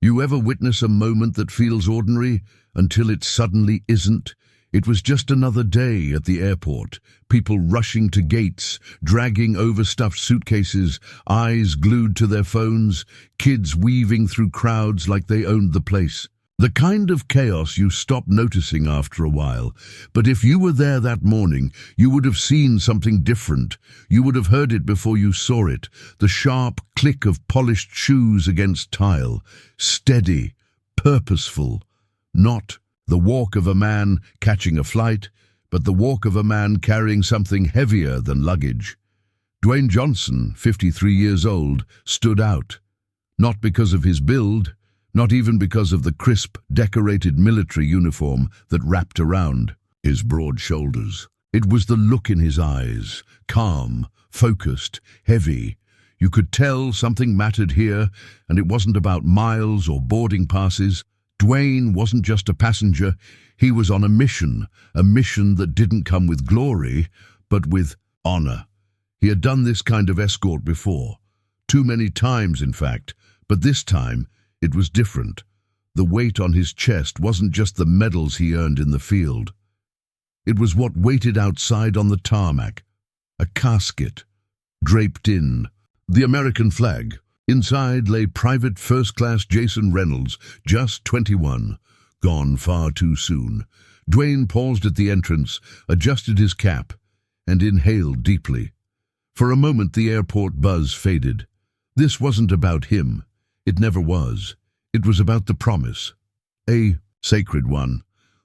You ever witness a moment that feels ordinary until it suddenly isn't? It was just another day at the airport, people rushing to gates, dragging overstuffed suitcases, eyes glued to their phones, kids weaving through crowds like they owned the place. The kind of chaos you stop noticing after a while. But if you were there that morning, you would have seen something different. You would have heard it before you saw it. The sharp click of polished shoes against tile. Steady, purposeful. Not the walk of a man catching a flight, but the walk of a man carrying something heavier than luggage. Dwayne Johnson, 53 years old, stood out. Not because of his build, not even because of the crisp, decorated military uniform that wrapped around his broad shoulders. It was the look in his eyes, calm, focused, heavy. You could tell something mattered here, and it wasn't about miles or boarding passes. Dwayne wasn't just a passenger, he was on a mission that didn't come with glory, but with honor. He had done this kind of escort before, too many times in fact, but this time it was different. The weight on his chest wasn't just the medals he earned in the field. It was what waited outside on the tarmac, a casket, draped in, the American flag. Inside lay Private First Class Jason Reynolds, just 21, gone far too soon. Dwayne paused at the entrance, adjusted his cap, and inhaled deeply. For a moment the airport buzz faded. This wasn't about him. It never was. It was about the promise, a sacred one,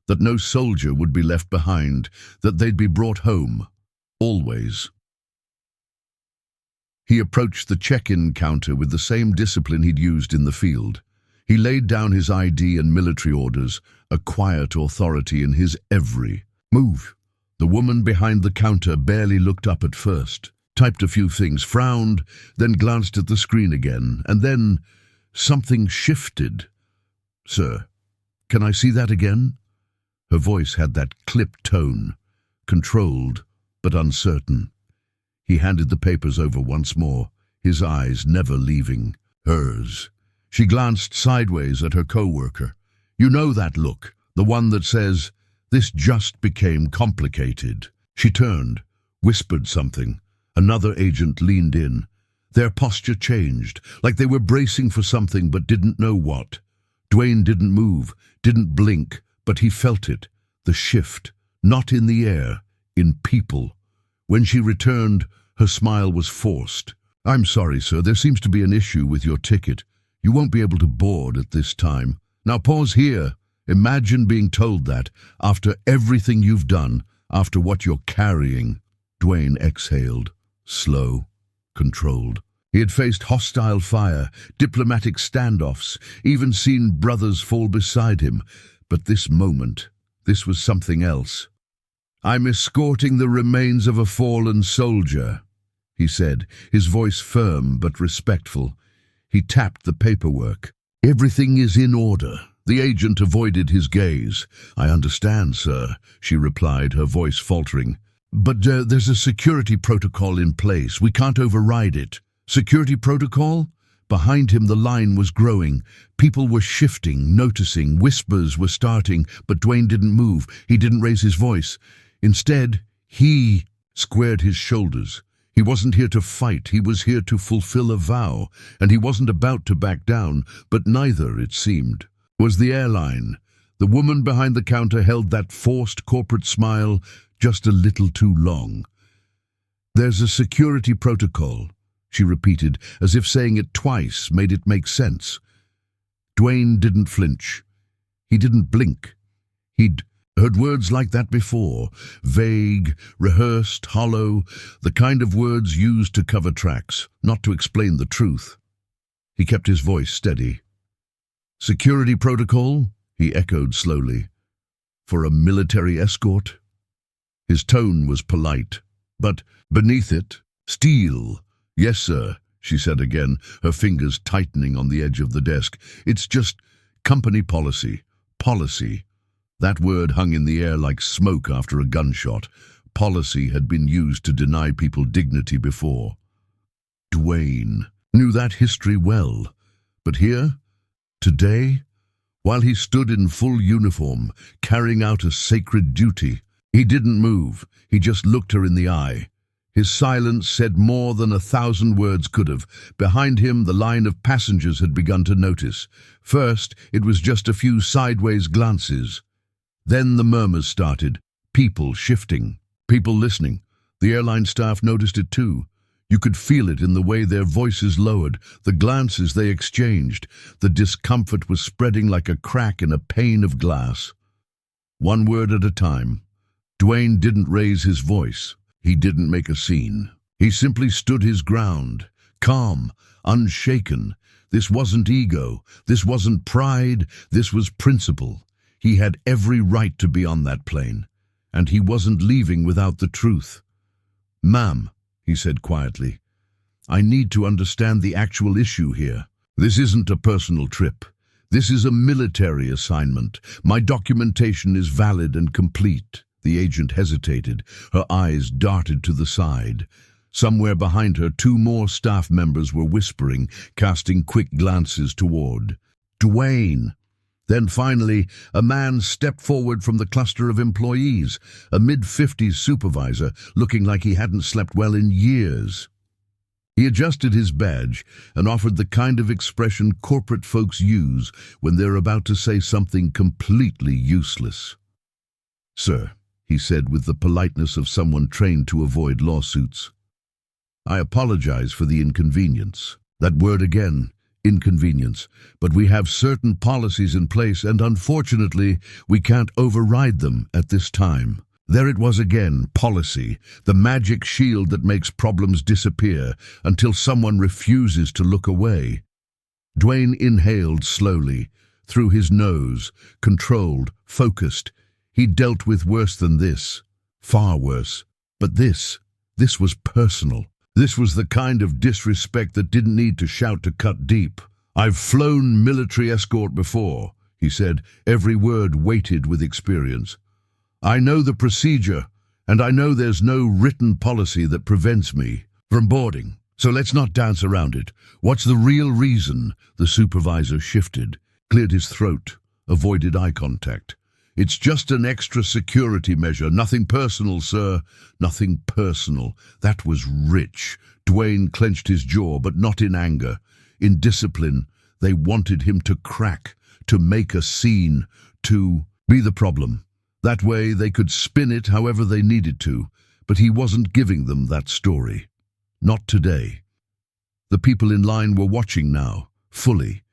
that no soldier would be left behind, that they'd be brought home, always. He approached the check-in counter with the same discipline he'd used in the field. He laid down his ID and military orders, a quiet authority in his every move. The woman behind the counter barely looked up at first, typed a few things, frowned, then glanced at the screen again, and then something shifted. "Sir, can I see that again?" Her voice had that clipped tone, controlled but uncertain. He handed the papers over once more, his eyes never leaving hers. She glanced sideways at her co-worker. "You know that look, the one that says, 'This just became complicated.'" She turned, whispered something. Another agent leaned in. Their posture changed, like they were bracing for something but didn't know what. Dwayne didn't move, didn't blink, but he felt it, the shift, not in the air, in people. When she returned, her smile was forced. "I'm sorry, sir, there seems to be an issue with your ticket. You won't be able to board at this time." Now pause here. Imagine being told that, after everything you've done, after what you're carrying. Dwayne exhaled, slow, controlled. He had faced hostile fire, diplomatic standoffs, even seen brothers fall beside him. But this moment, this was something else. "I'm escorting the remains of a fallen soldier," he said, his voice firm but respectful. He tapped the paperwork. "Everything is in order." The agent avoided his gaze. "I understand, sir," she replied, her voice faltering. "But there's a security protocol in place. We can't override it." "Security protocol?" Behind him the line was growing. People were shifting, noticing, whispers were starting, but Dwayne didn't move. He didn't raise his voice. Instead, he squared his shoulders. He wasn't here to fight, he was here to fulfill a vow, and he wasn't about to back down, but neither, it seemed, was the airline. The woman behind the counter held that forced corporate smile just a little too long. "There's a security protocol," she repeated, as if saying it twice made it make sense. Dwayne didn't flinch. He didn't blink. He'd heard words like that before, vague, rehearsed, hollow, the kind of words used to cover tracks, not to explain the truth. He kept his voice steady. "Security protocol?" he echoed slowly. "For a military escort?" His tone was polite, but beneath it, steel. "Yes, sir," she said again, her fingers tightening on the edge of the desk. "It's just company policy. Policy." That word hung in the air like smoke after a gunshot. Policy had been used to deny people dignity before. Dwayne knew that history well, but here Today, while he stood in full uniform, carrying out a sacred duty, he didn't move. He just looked her in the eye. His silence said more than 1,000 words could have. Behind him, the line of passengers had begun to notice. First, it was just a few sideways glances. Then the murmurs started. People shifting. People listening. The airline staff noticed it too. You could feel it in the way their voices lowered, the glances they exchanged. The discomfort was spreading like a crack in a pane of glass. One word at a time. Dwayne didn't raise his voice. He didn't make a scene. He simply stood his ground, calm, unshaken. This wasn't ego. This wasn't pride. This was principle. He had every right to be on that plane, and he wasn't leaving without the truth. "Ma'am," he said quietly, "I need to understand the actual issue here. This isn't a personal trip. This is a military assignment. My documentation is valid and complete." The agent hesitated. Her eyes darted to the side. Somewhere behind her, 2 more staff members were whispering, casting quick glances toward Dwayne. Then finally, a man stepped forward from the cluster of employees, a mid-50s supervisor, looking like he hadn't slept well in years. He adjusted his badge and offered the kind of expression corporate folks use when they're about to say something completely useless. "Sir," he said with the politeness of someone trained to avoid lawsuits, "I apologize for the inconvenience." That word again, inconvenience. "But we have certain policies in place and unfortunately we can't override them at this time." There it was again, policy, the magic shield that makes problems disappear until someone refuses to look away. Dwayne inhaled slowly, through his nose, controlled, focused. He dealt with worse than this, far worse. But this was personal. This was the kind of disrespect that didn't need to shout to cut deep. "I've flown military escort before," he said, every word weighted with experience. "I know the procedure, and I know there's no written policy that prevents me from boarding. So let's not dance around it. What's the real reason?" The supervisor shifted, cleared his throat, avoided eye contact. "It's just an extra security measure. Nothing personal, sir. Nothing personal." That was rich. Dwayne clenched his jaw, but not in anger. In discipline, they wanted him to crack, to make a scene, to be the problem. That way they could spin it however they needed to, but he wasn't giving them that story. Not today. The people in line were watching now, fully.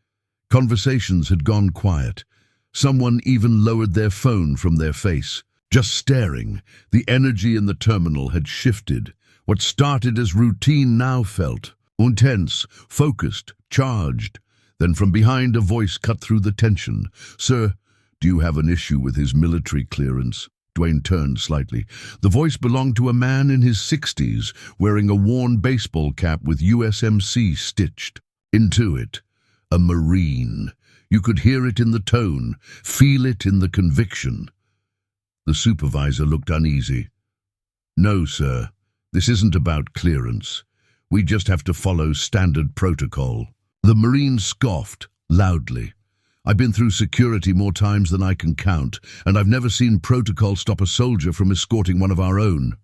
Conversations had gone quiet. Someone even lowered their phone from their face, just staring. The energy in the terminal had shifted. What started as routine now felt intense, focused, charged. Then from behind a voice cut through the tension. "Sir, do you have an issue with his military clearance?" Dwayne turned slightly. The voice belonged to a man in his 60s, wearing a worn baseball cap with USMC stitched into it. A Marine. You could hear it in the tone, feel it in the conviction. The supervisor looked uneasy. "No, sir. This isn't about clearance. We just have to follow standard protocol." The Marine scoffed loudly. "I've been through security more times than I can count, and I've never seen protocol stop a soldier from escorting one of our own."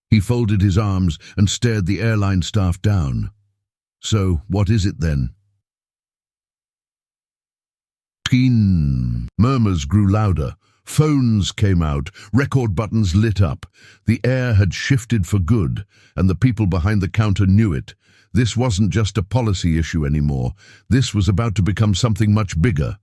He folded his arms and stared the airline staff down. "So, what is it then?" Murmurs grew louder. Phones came out. Record buttons lit up. The air had shifted for good, and the people behind the counter knew it. This wasn't just a policy issue anymore. This was about to become something much bigger.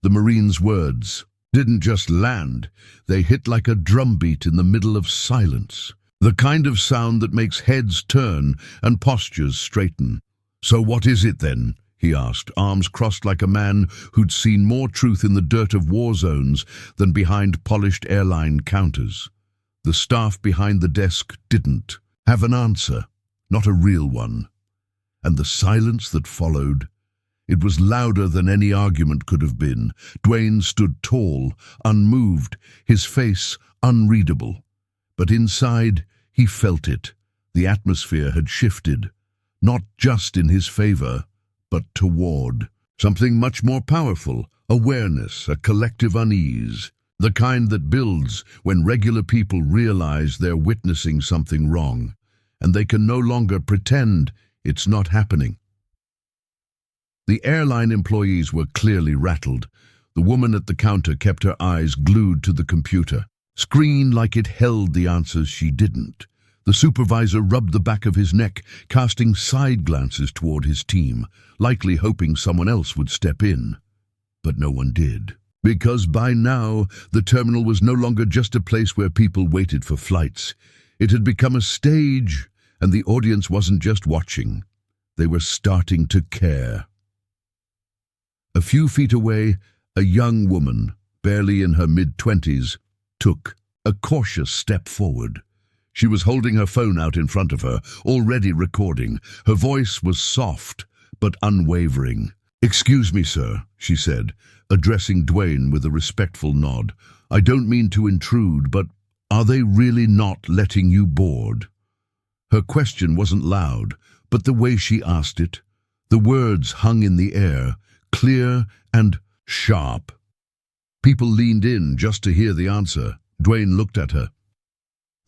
The Marine's words didn't just land. They hit like a drumbeat in the middle of silence. The kind of sound that makes heads turn and postures straighten. "So what is it then?" he asked, arms crossed like a man who'd seen more truth in the dirt of war zones than behind polished airline counters. The staff behind the desk didn't have an answer, not a real one. And the silence that followed, it was louder than any argument could have been. Dwayne stood tall, unmoved, his face unreadable. But inside, he felt it. The atmosphere had shifted, not just in his favor, but toward. Something much more powerful, awareness, a collective unease. The kind that builds when regular people realize they're witnessing something wrong, and they can no longer pretend it's not happening. The airline employees were clearly rattled. The woman at the counter kept her eyes glued to the computer, screen like it held the answers she didn't. The supervisor rubbed the back of his neck, casting side glances toward his team, likely hoping someone else would step in. But no one did. Because by now, the terminal was no longer just a place where people waited for flights. It had become a stage, and the audience wasn't just watching. They were starting to care. A few feet away, a young woman, barely in her mid-20s, took a cautious step forward. She was holding her phone out in front of her, already recording. Her voice was soft, but unwavering. "Excuse me, sir," she said, addressing Dwayne with a respectful nod. "I don't mean to intrude, but are they really not letting you board?" Her question wasn't loud, but the way she asked it, the words hung in the air, clear and sharp. People leaned in just to hear the answer. Dwayne looked at her.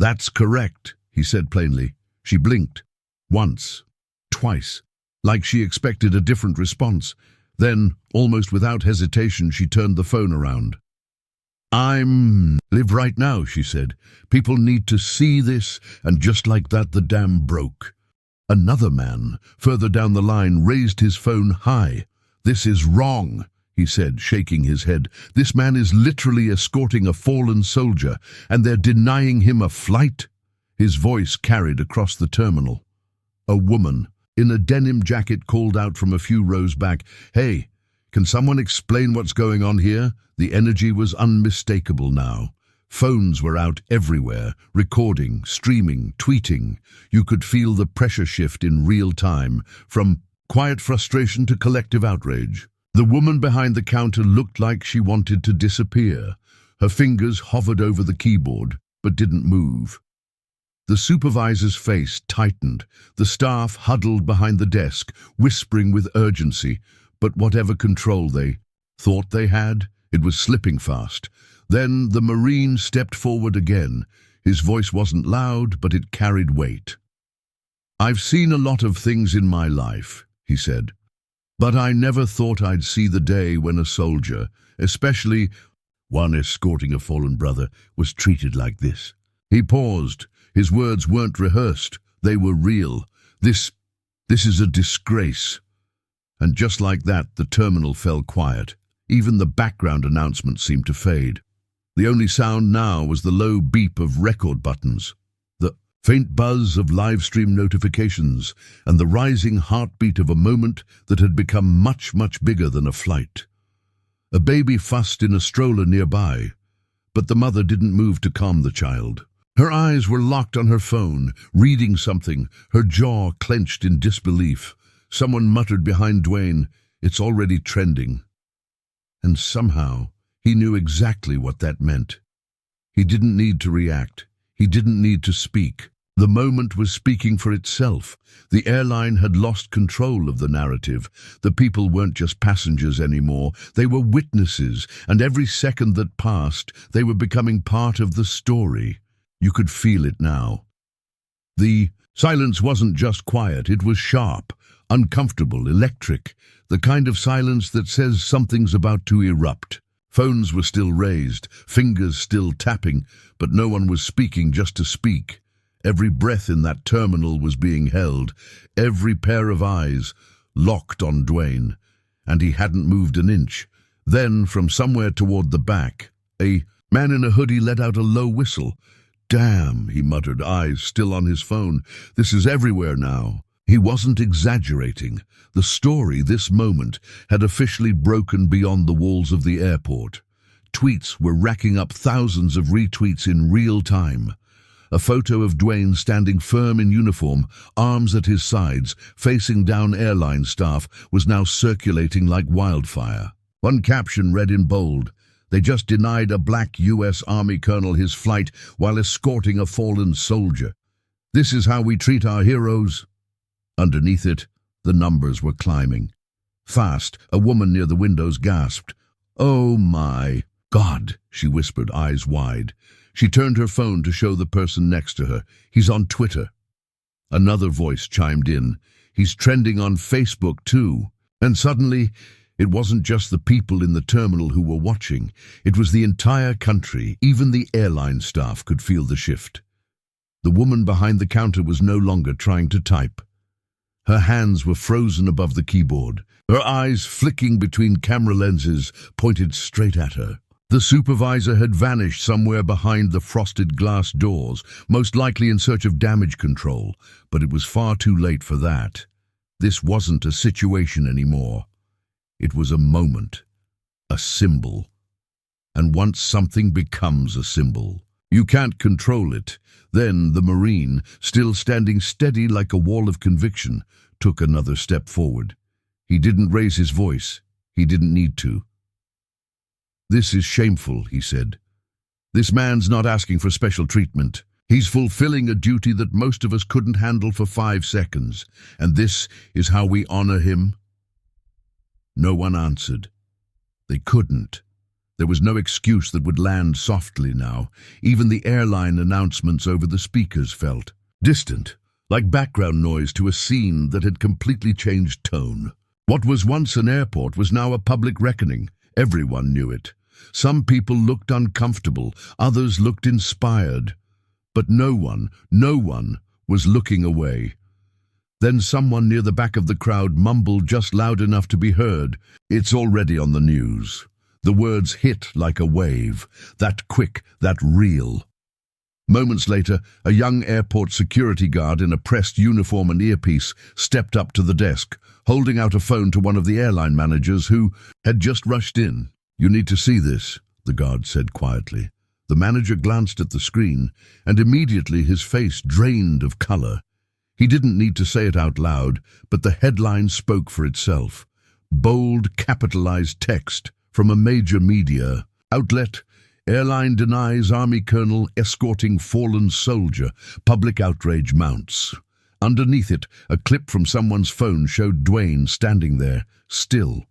"That's correct," he said plainly. She blinked. Once, twice, like she expected a different response. Then, almost without hesitation, she turned the phone around. "Live right now," she said. "People need to see this," and just like that the dam broke. Another man, further down the line, raised his phone high. "This is wrong," he said, shaking his head. "This man is literally escorting a fallen soldier, and they're denying him a flight." His voice carried across the terminal. A woman in a denim jacket called out from a few rows back, "Hey, can someone explain what's going on here?" The energy was unmistakable now. Phones were out everywhere, recording, streaming, tweeting. You could feel the pressure shift in real time, from quiet frustration to collective outrage. The woman behind the counter looked like she wanted to disappear. Her fingers hovered over the keyboard, but didn't move. The supervisor's face tightened. The staff huddled behind the desk, whispering with urgency, but whatever control they thought they had, it was slipping fast. Then the Marine stepped forward again. His voice wasn't loud, but it carried weight. "I've seen a lot of things in my life," he said, "but I never thought I'd see the day when a soldier, especially one escorting a fallen brother, was treated like this." He paused. His words weren't rehearsed. They were real. This is a disgrace." And just like that, the terminal fell quiet. Even the background announcement seemed to fade. The only sound now was the low beep of record buttons, the faint buzz of livestream notifications, and the rising heartbeat of a moment that had become much, much bigger than a flight. A baby fussed in a stroller nearby, but the mother didn't move to calm the child. Her eyes were locked on her phone, reading something, her jaw clenched in disbelief. Someone muttered behind Dwayne, "It's already trending." And somehow, he knew exactly what that meant. He didn't need to react. He didn't need to speak. The moment was speaking for itself. The airline had lost control of the narrative. The people weren't just passengers anymore. They were witnesses, and every second that passed, they were becoming part of the story. You could feel it now. The silence wasn't just quiet, it was sharp, uncomfortable, electric, the kind of silence that says something's about to erupt. Phones were still raised, fingers still tapping, but no one was speaking just to speak. Every breath in that terminal was being held, every pair of eyes locked on Dwayne, and he hadn't moved an inch. Then, from somewhere toward the back, a man in a hoodie let out a low whistle. "Damn," he muttered, eyes still on his phone. "This is everywhere now." He wasn't exaggerating. The story, this moment, had officially broken beyond the walls of the airport. Tweets were racking up thousands of retweets in real time. A photo of Dwayne standing firm in uniform, arms at his sides, facing down airline staff, was now circulating like wildfire. One caption read in bold, "They just denied a black U.S. Army colonel his flight while escorting a fallen soldier. This is how we treat our heroes." Underneath it, the numbers were climbing. Fast, a woman near the windows gasped. "Oh my God," she whispered, eyes wide. She turned her phone to show the person next to her. "He's on Twitter." Another voice chimed in. "He's trending on Facebook too." And suddenly, it wasn't just the people in the terminal who were watching. It was the entire country. Even the airline staff could feel the shift. The woman behind the counter was no longer trying to type. Her hands were frozen above the keyboard, her eyes flicking between camera lenses pointed straight at her. The supervisor had vanished somewhere behind the frosted glass doors, most likely in search of damage control, but it was far too late for that. This wasn't a situation anymore. It was a moment, a symbol. And once something becomes a symbol, you can't control it. Then the Marine, still standing steady like a wall of conviction, took another step forward. He didn't raise his voice. He didn't need to. "This is shameful," he said. "This man's not asking for special treatment. He's fulfilling a duty that most of us couldn't handle for 5 seconds. And this is how we honor him?" No one answered. They couldn't. There was no excuse that would land softly now. Even the airline announcements over the speakers felt distant, like background noise to a scene that had completely changed tone. What was once an airport was now a public reckoning. Everyone knew it. Some people looked uncomfortable, others looked inspired. But no one was looking away. Then someone near the back of the crowd mumbled just loud enough to be heard, "It's already on the news." The words hit like a wave, that quick, that real. Moments later, a young airport security guard in a pressed uniform and earpiece stepped up to the desk, holding out a phone to one of the airline managers who had just rushed in. "You need to see this," the guard said quietly. The manager glanced at the screen, and immediately his face drained of color. He didn't need to say it out loud, but the headline spoke for itself. Bold, capitalized text from a major media outlet: "Airline denies Army Colonel escorting fallen soldier. Public outrage mounts." Underneath it, a clip from someone's phone showed Dwayne standing there, still,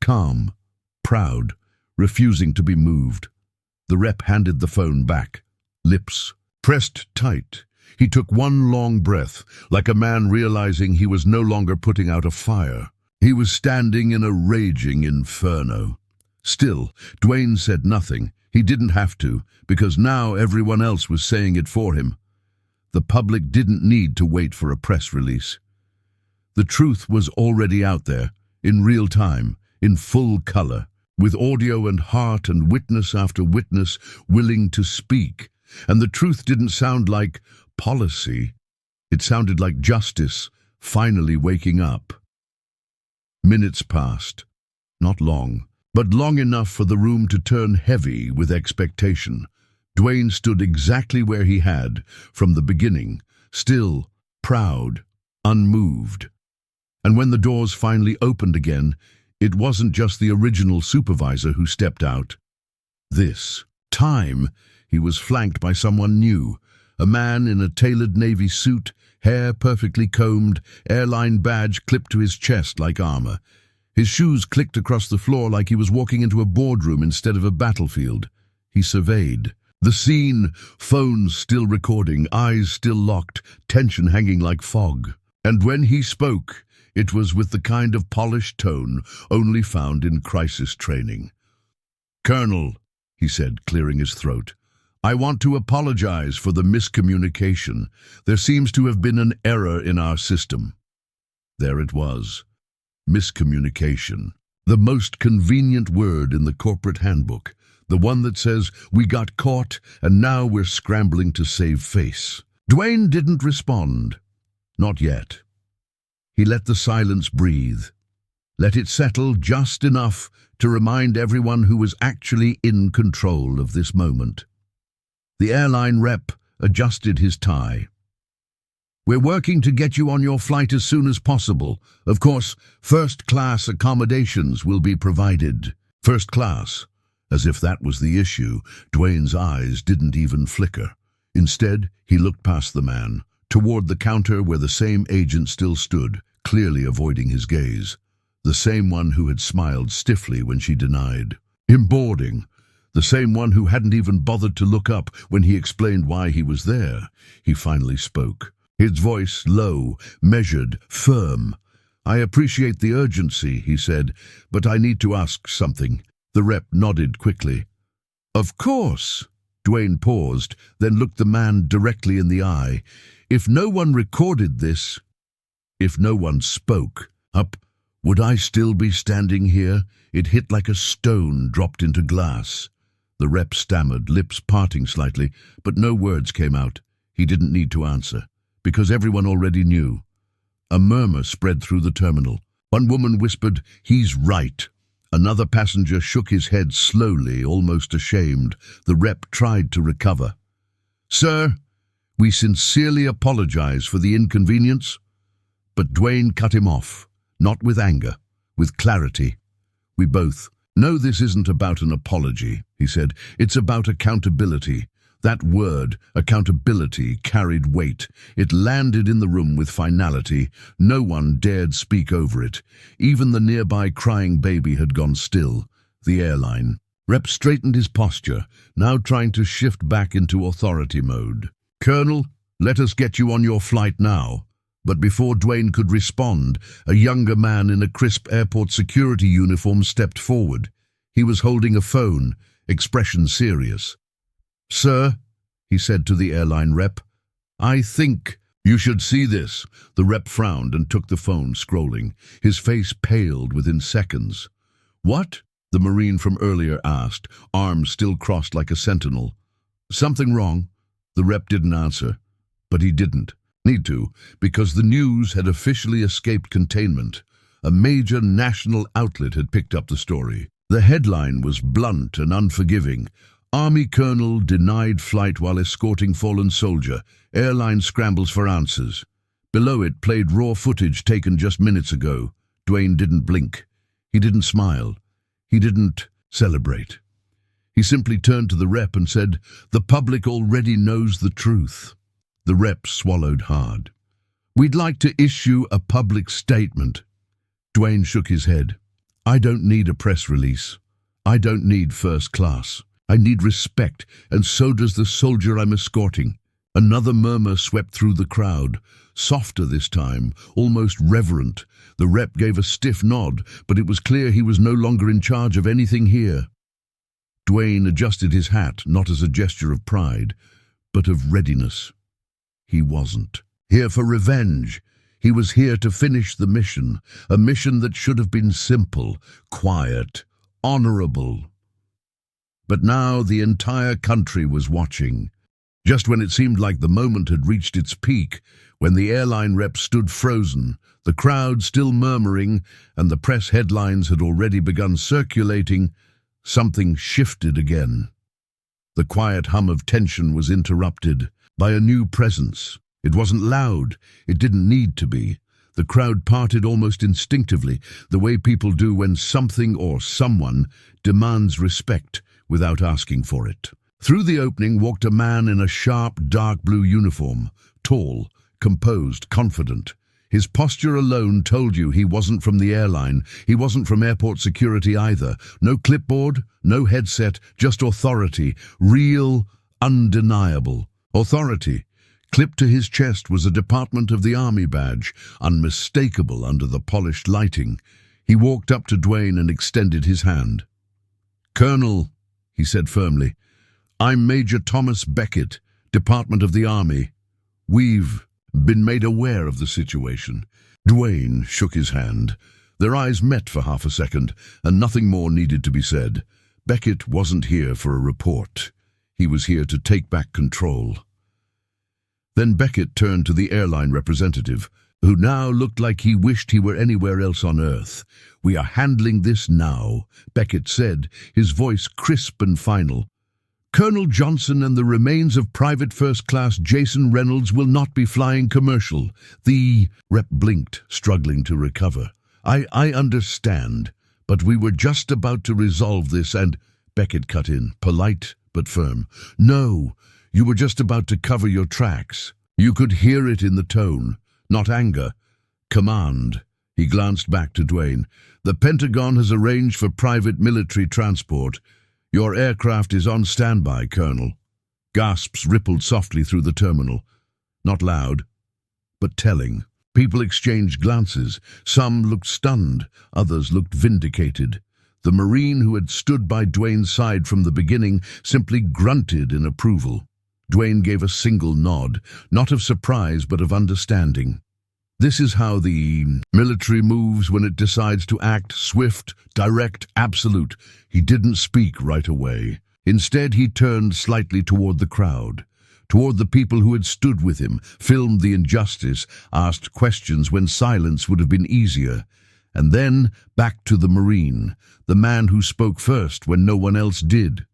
calm, proud, refusing to be moved. The rep handed the phone back, lips pressed tight. He took one long breath, like a man realizing he was no longer putting out a fire. He was standing in a raging inferno. Still, Dwayne said nothing. He didn't have to, because now everyone else was saying it for him. The public didn't need to wait for a press release. The truth was already out there, in real time, in full color, with audio and heart and witness after witness willing to speak. And the truth didn't sound like policy. It sounded like justice, finally waking up. Minutes passed. Not long, but long enough for the room to turn heavy with expectation. Dwayne stood exactly where he had from the beginning, still, proud, unmoved. And when the doors finally opened again, it wasn't just the original supervisor who stepped out. This time, he was flanked by someone new, a man in a tailored navy suit, hair perfectly combed, airline badge clipped to his chest like armor. His shoes clicked across the floor like he was walking into a boardroom instead of a battlefield. He surveyed the scene, phone still recording, eyes still locked, tension hanging like fog. And when he spoke, it was with the kind of polished tone only found in crisis training. "Colonel," he said, clearing his throat, "I want to apologize for the miscommunication. There seems to have been an error in our system." There it was. Miscommunication. The most convenient word in the corporate handbook. The one that says, "We got caught, and now we're scrambling to save face." Dwayne didn't respond. Not yet. He let the silence breathe. Let it settle just enough to remind everyone who was actually in control of this moment. The airline rep adjusted his tie. "We're working to get you on your flight as soon as possible. Of course, first-class accommodations will be provided." First class. As if that was the issue, Dwayne's eyes didn't even flicker. Instead, he looked past the man, toward the counter where the same agent still stood, clearly avoiding his gaze. The same one who had smiled stiffly when she denied. "In boarding." The same one who hadn't even bothered to look up when he explained why he was there. He finally spoke. His voice low, measured, firm. "I appreciate the urgency," he said, "but I need to ask something." The rep nodded quickly. "Of course." Dwayne paused, then looked the man directly in the eye. "If no one recorded this, if no one spoke up, would I still be standing here?" It hit like a stone dropped into glass. The rep stammered, lips parting slightly, but no words came out. He didn't need to answer, because everyone already knew. A murmur spread through the terminal. One woman whispered, "He's right." Another passenger shook his head slowly, almost ashamed. The rep tried to recover. "Sir, we sincerely apologize for the inconvenience." But Dwayne cut him off, not with anger, with clarity. "We both know this isn't about an apology," he said. "It's about accountability." That word, accountability, carried weight. It landed in the room with finality. No one dared speak over it. Even the nearby crying baby had gone still. The airline. Rep straightened his posture, now trying to shift back into authority mode. "Colonel, let us get you on your flight now." But before Dwayne could respond, a younger man in a crisp airport security uniform stepped forward. He was holding a phone, expression serious. "Sir," he said to the airline rep, "I think you should see this." The rep frowned and took the phone, scrolling. His face paled within seconds. "What?" the Marine from earlier asked, arms still crossed like a sentinel. "Something wrong?" The rep didn't answer, but he didn't need to, because the news had officially escaped containment. A major national outlet had picked up the story. The headline was blunt and unforgiving. "Army Colonel denied flight while escorting fallen soldier. Airline scrambles for answers." Below it played raw footage taken just minutes ago. Dwayne didn't blink. He didn't smile. He didn't celebrate. He simply turned to the rep and said, "The public already knows the truth." The rep swallowed hard. "We'd like to issue a public statement." Dwayne shook his head. "I don't need a press release. I don't need first class. I need respect, and so does the soldier I'm escorting." Another murmur swept through the crowd, softer this time, almost reverent. The rep gave a stiff nod, but it was clear he was no longer in charge of anything here. Dwayne adjusted his hat, not as a gesture of pride, but of readiness. He wasn't here for revenge. He was here to finish the mission, a mission that should have been simple, quiet, honorable. But now the entire country was watching. Just when it seemed like the moment had reached its peak, when the airline rep stood frozen, the crowd still murmuring, and the press headlines had already begun circulating, something shifted again. The quiet hum of tension was interrupted by a new presence. It wasn't loud. It didn't need to be. The crowd parted almost instinctively, the way people do when something or someone demands respect without asking for it. Through the opening walked a man in a sharp, dark blue uniform, tall, composed, confident. His posture alone told you he wasn't from the airline. He wasn't from airport security either. No clipboard, no headset, just authority. Real, undeniable authority. Clipped to his chest was a Department of the Army badge, unmistakable under the polished lighting. He walked up to Dwayne and extended his hand. "Colonel," he said firmly, "I'm Major Thomas Beckett, Department of the Army. We've been made aware of the situation." Dwayne shook his hand. Their eyes met for half a second, and nothing more needed to be said. Beckett wasn't here for a report. He was here to take back control. Then Beckett turned to the airline representative, who now looked like he wished he were anywhere else on Earth. "We are handling this now," Beckett said, his voice crisp and final. "Colonel Johnson and the remains of Private First Class Jason Reynolds will not be flying commercial." The rep blinked, struggling to recover. I understand, but we were just about to resolve this and—" Beckett cut in, polite but firm. "No, you were just about to cover your tracks." You could hear it in the tone, not anger, command. He glanced back to Dwayne. "The Pentagon has arranged for private military transport. Your aircraft is on standby, Colonel." Gasps rippled softly through the terminal. Not loud, but telling. People exchanged glances. Some looked stunned, others looked vindicated. The Marine who had stood by Dwayne's side from the beginning simply grunted in approval. Dwayne gave a single nod, not of surprise but of understanding. This is how the military moves when it decides to act: swift, direct, absolute. He didn't speak right away. Instead, he turned slightly toward the crowd, toward the people who had stood with him, filmed the injustice, asked questions when silence would have been easier, and then back to the Marine, the man who spoke first when no one else did.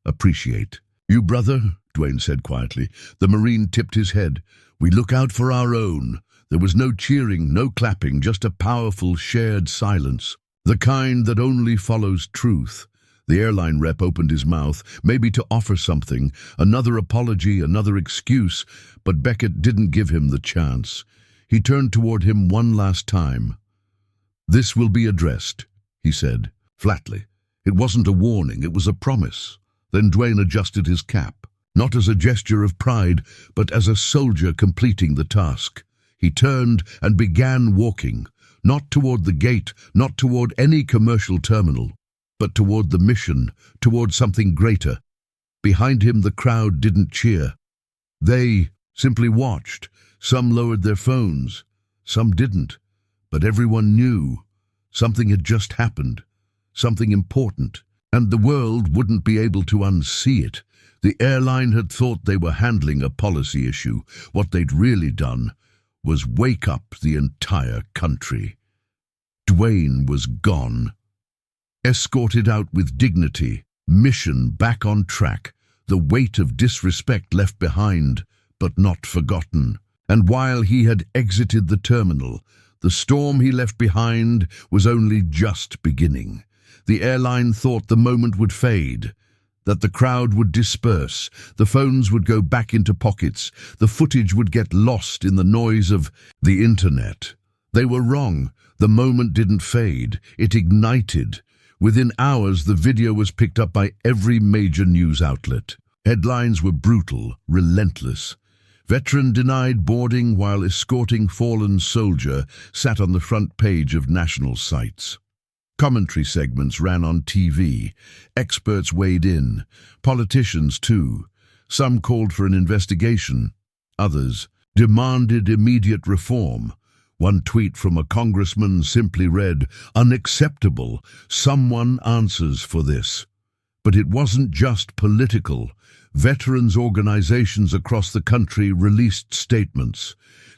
"Appreciate." "You, brother?" Dwayne said quietly. The Marine tipped his head. "We look out for our own." There was no cheering, no clapping, just a powerful shared silence, the kind that only follows truth. The airline rep opened his mouth, maybe to offer something, another apology, another excuse, but Beckett didn't give him the chance. He turned toward him one last time. "This will be addressed," he said, flatly. It wasn't a warning, it was a promise. Then Dwayne adjusted his cap, not as a gesture of pride, but as a soldier completing the task. He turned and began walking, not toward the gate, not toward any commercial terminal, but toward the mission, toward something greater. Behind him, the crowd didn't cheer. They simply watched. Some lowered their phones, some didn't. But everyone knew something had just happened, something important, and the world wouldn't be able to unsee it. The airline had thought they were handling a policy issue. What they'd really done was wake up the entire country. Dwayne was gone. Escorted out with dignity, mission back on track, the weight of disrespect left behind, but not forgotten. And while he had exited the terminal, the storm he left behind was only just beginning. The airline thought the moment would fade, that the crowd would disperse, the phones would go back into pockets, the footage would get lost in the noise of the internet. They were wrong. The moment didn't fade, it ignited. Within hours, the video was picked up by every major news outlet. Headlines were brutal, relentless. Veteran denied boarding while escorting fallen soldier sat on the front page of national sites. Commentary segments ran on TV. Experts weighed in. Politicians, too. Some called for an investigation. Others demanded immediate reform. One tweet from a congressman simply read, "Unacceptable. Someone answers for this." But it wasn't just political. Veterans organizations across the country released statements,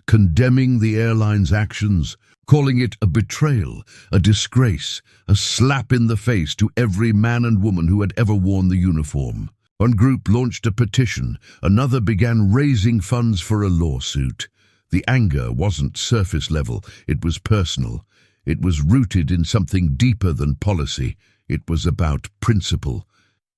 condemning the airline's actions, calling it a betrayal, a disgrace, a slap in the face to every man and woman who had ever worn the uniform. One group launched a petition, another began raising funds for a lawsuit. The anger wasn't surface level, it was personal. It was rooted in something deeper than policy. It was about principle.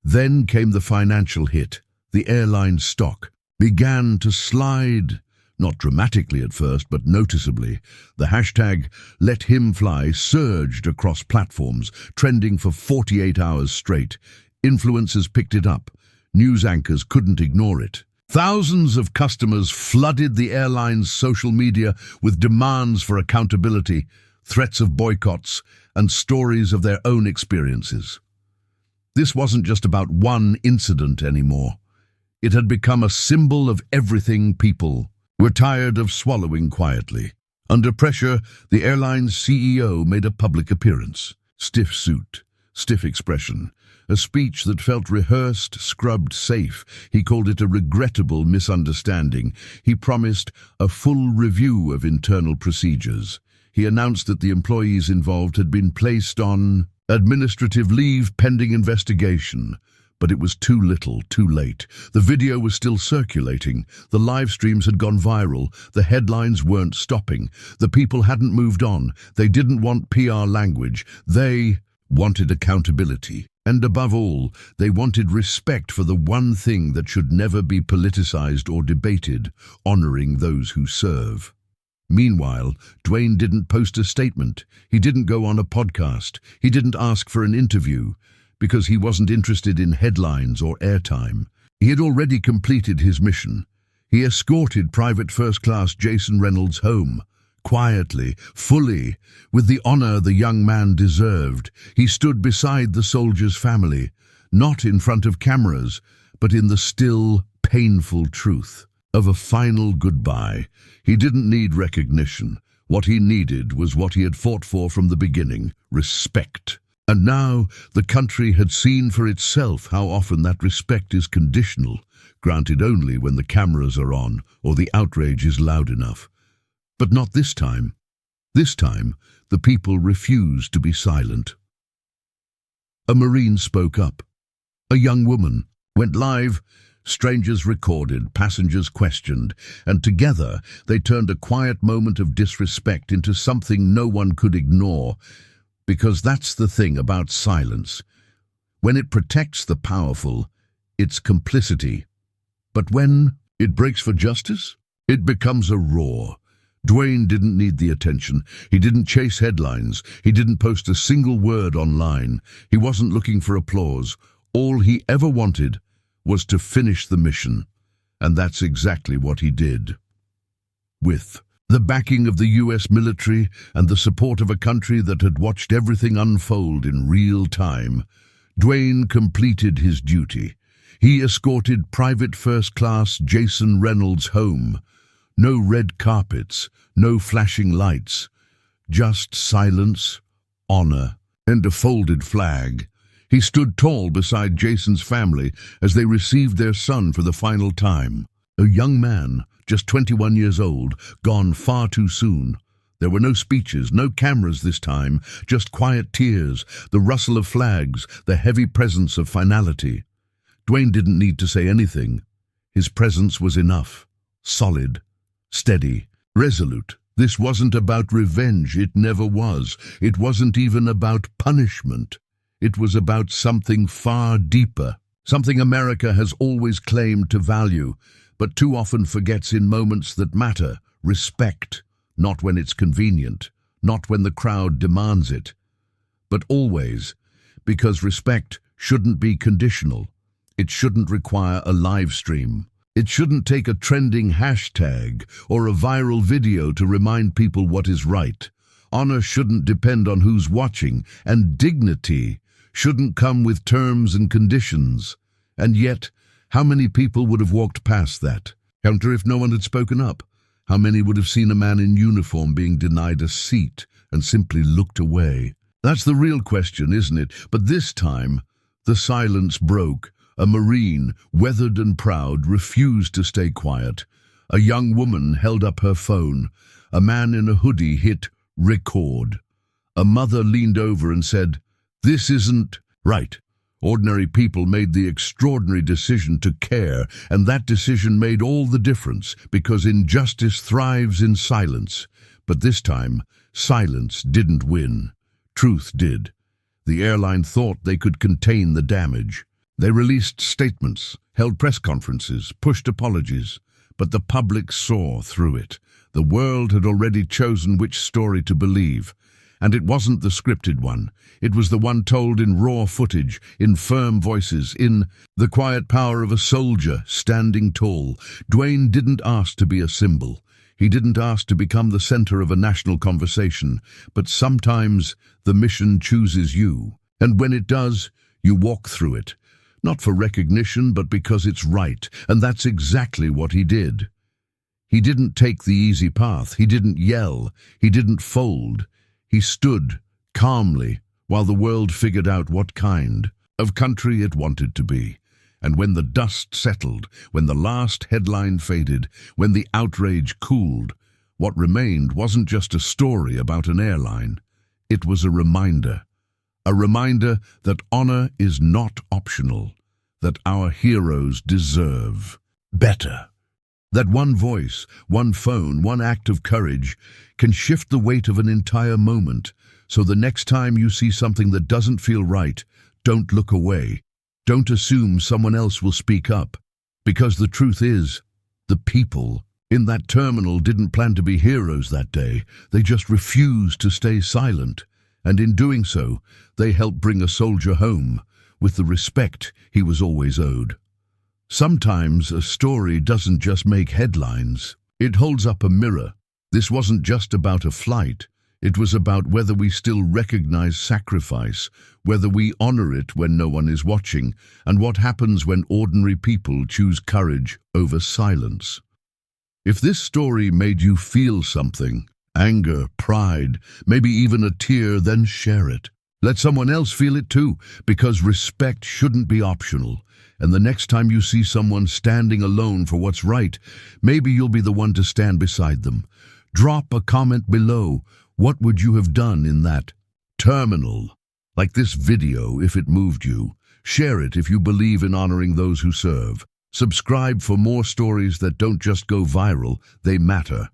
Then came the financial hit. The airline stock began to slide, not dramatically at first, but noticeably. The hashtag #LetHimFly surged across platforms, trending for 48 hours straight. Influencers picked it up. News anchors couldn't ignore it. Thousands of customers flooded the airline's social media with demands for accountability, threats of boycotts, and stories of their own experiences. This wasn't just about one incident anymore. It had become a symbol of everything people were tired of swallowing quietly. Under pressure, the airline's CEO made a public appearance. Stiff suit, stiff expression, a speech that felt rehearsed, scrubbed, safe. He called it a regrettable misunderstanding. He promised a full review of internal procedures. He announced that the employees involved had been placed on administrative leave pending investigation. But it was too little, too late. The video was still circulating. The live streams had gone viral. The headlines weren't stopping. The people hadn't moved on. They didn't want PR language. They wanted accountability. And above all, they wanted respect for the one thing that should never be politicized or debated: honoring those who serve. Meanwhile, Dwayne didn't post a statement. He didn't go on a podcast. He didn't ask for an interview because he wasn't interested in headlines or airtime. He had already completed his mission. He escorted Private First Class Jason Reynolds home, quietly, fully, with the honor the young man deserved. He stood beside the soldier's family, not in front of cameras, but in the still, painful truth of a final goodbye. He didn't need recognition. What he needed was what he had fought for from the beginning: respect. And now the country had seen for itself how often that respect is conditional, granted only when the cameras are on or the outrage is loud enough. But not this time. This time, the people refused to be silent. A Marine spoke up. A young woman went live. Strangers recorded, passengers questioned, and together they turned a quiet moment of disrespect into something no one could ignore. Because that's the thing about silence. When it protects the powerful, it's complicity. But when it breaks for justice, it becomes a roar. Dwayne didn't need the attention. He didn't chase headlines. He didn't post a single word online. He wasn't looking for applause. All he ever wanted was to finish the mission. And that's exactly what he did. With the backing of the US military and the support of a country that had watched everything unfold in real time, Dwayne completed his duty. He escorted Private First Class Jason Reynolds home. No red carpets, no flashing lights, just silence, honor, and a folded flag. He stood tall beside Jason's family as they received their son for the final time. A young man, just 21 years old, gone far too soon. There were no speeches, no cameras this time, just quiet tears, the rustle of flags, the heavy presence of finality. Dwayne didn't need to say anything. His presence was enough. Solid, steady, resolute. This wasn't about revenge. It never was. It wasn't even about punishment. It was about something far deeper, something America has always claimed to value, but too often forgets in moments that matter: respect, not when it's convenient, not when the crowd demands it, but always, because respect shouldn't be conditional. It shouldn't require a live stream. It shouldn't take a trending hashtag or a viral video to remind people what is right. Honor shouldn't depend on who's watching, and dignity shouldn't come with terms and conditions. And yet, how many people would have walked past that counter if no one had spoken up? How many would have seen a man in uniform being denied a seat and simply looked away? That's the real question, isn't it? But this time, the silence broke. A Marine, weathered and proud, refused to stay quiet. A young woman held up her phone. A man in a hoodie hit record. A mother leaned over and said, "This isn't right." Ordinary people made the extraordinary decision to care, and that decision made all the difference, because injustice thrives in silence. But this time, silence didn't win. Truth did. The airline thought they could contain the damage. They released statements, held press conferences, pushed apologies, but the public saw through it. The world had already chosen which story to believe. And it wasn't the scripted one. It was the one told in raw footage, in firm voices, in the quiet power of a soldier standing tall. Dwayne didn't ask to be a symbol. He didn't ask to become the center of a national conversation. But sometimes the mission chooses you. And when it does, you walk through it. Not for recognition, but because it's right. And that's exactly what he did. He didn't take the easy path. He didn't yell. He didn't fold. He stood calmly while the world figured out what kind of country it wanted to be. And when the dust settled, when the last headline faded, when the outrage cooled, what remained wasn't just a story about an airline. It was a reminder that honor is not optional, that our heroes deserve better. That one voice, one phone, one act of courage can shift the weight of an entire moment. So the next time you see something that doesn't feel right, don't look away. Don't assume someone else will speak up. Because the truth is, the people in that terminal didn't plan to be heroes that day. They just refused to stay silent. And in doing so, they helped bring a soldier home with the respect he was always owed. Sometimes a story doesn't just make headlines. It holds up a mirror. This wasn't just about a flight. It was about whether we still recognize sacrifice, whether we honor it when no one is watching, and what happens when ordinary people choose courage over silence. If this story made you feel something, anger, pride, maybe even a tear, then share it. Let someone else feel it too, because respect shouldn't be optional. And the next time you see someone standing alone for what's right, maybe you'll be the one to stand beside them. Drop a comment below. What would you have done in that terminal? Like this video if it moved you. Share it if you believe in honoring those who serve. Subscribe for more stories that don't just go viral, they matter.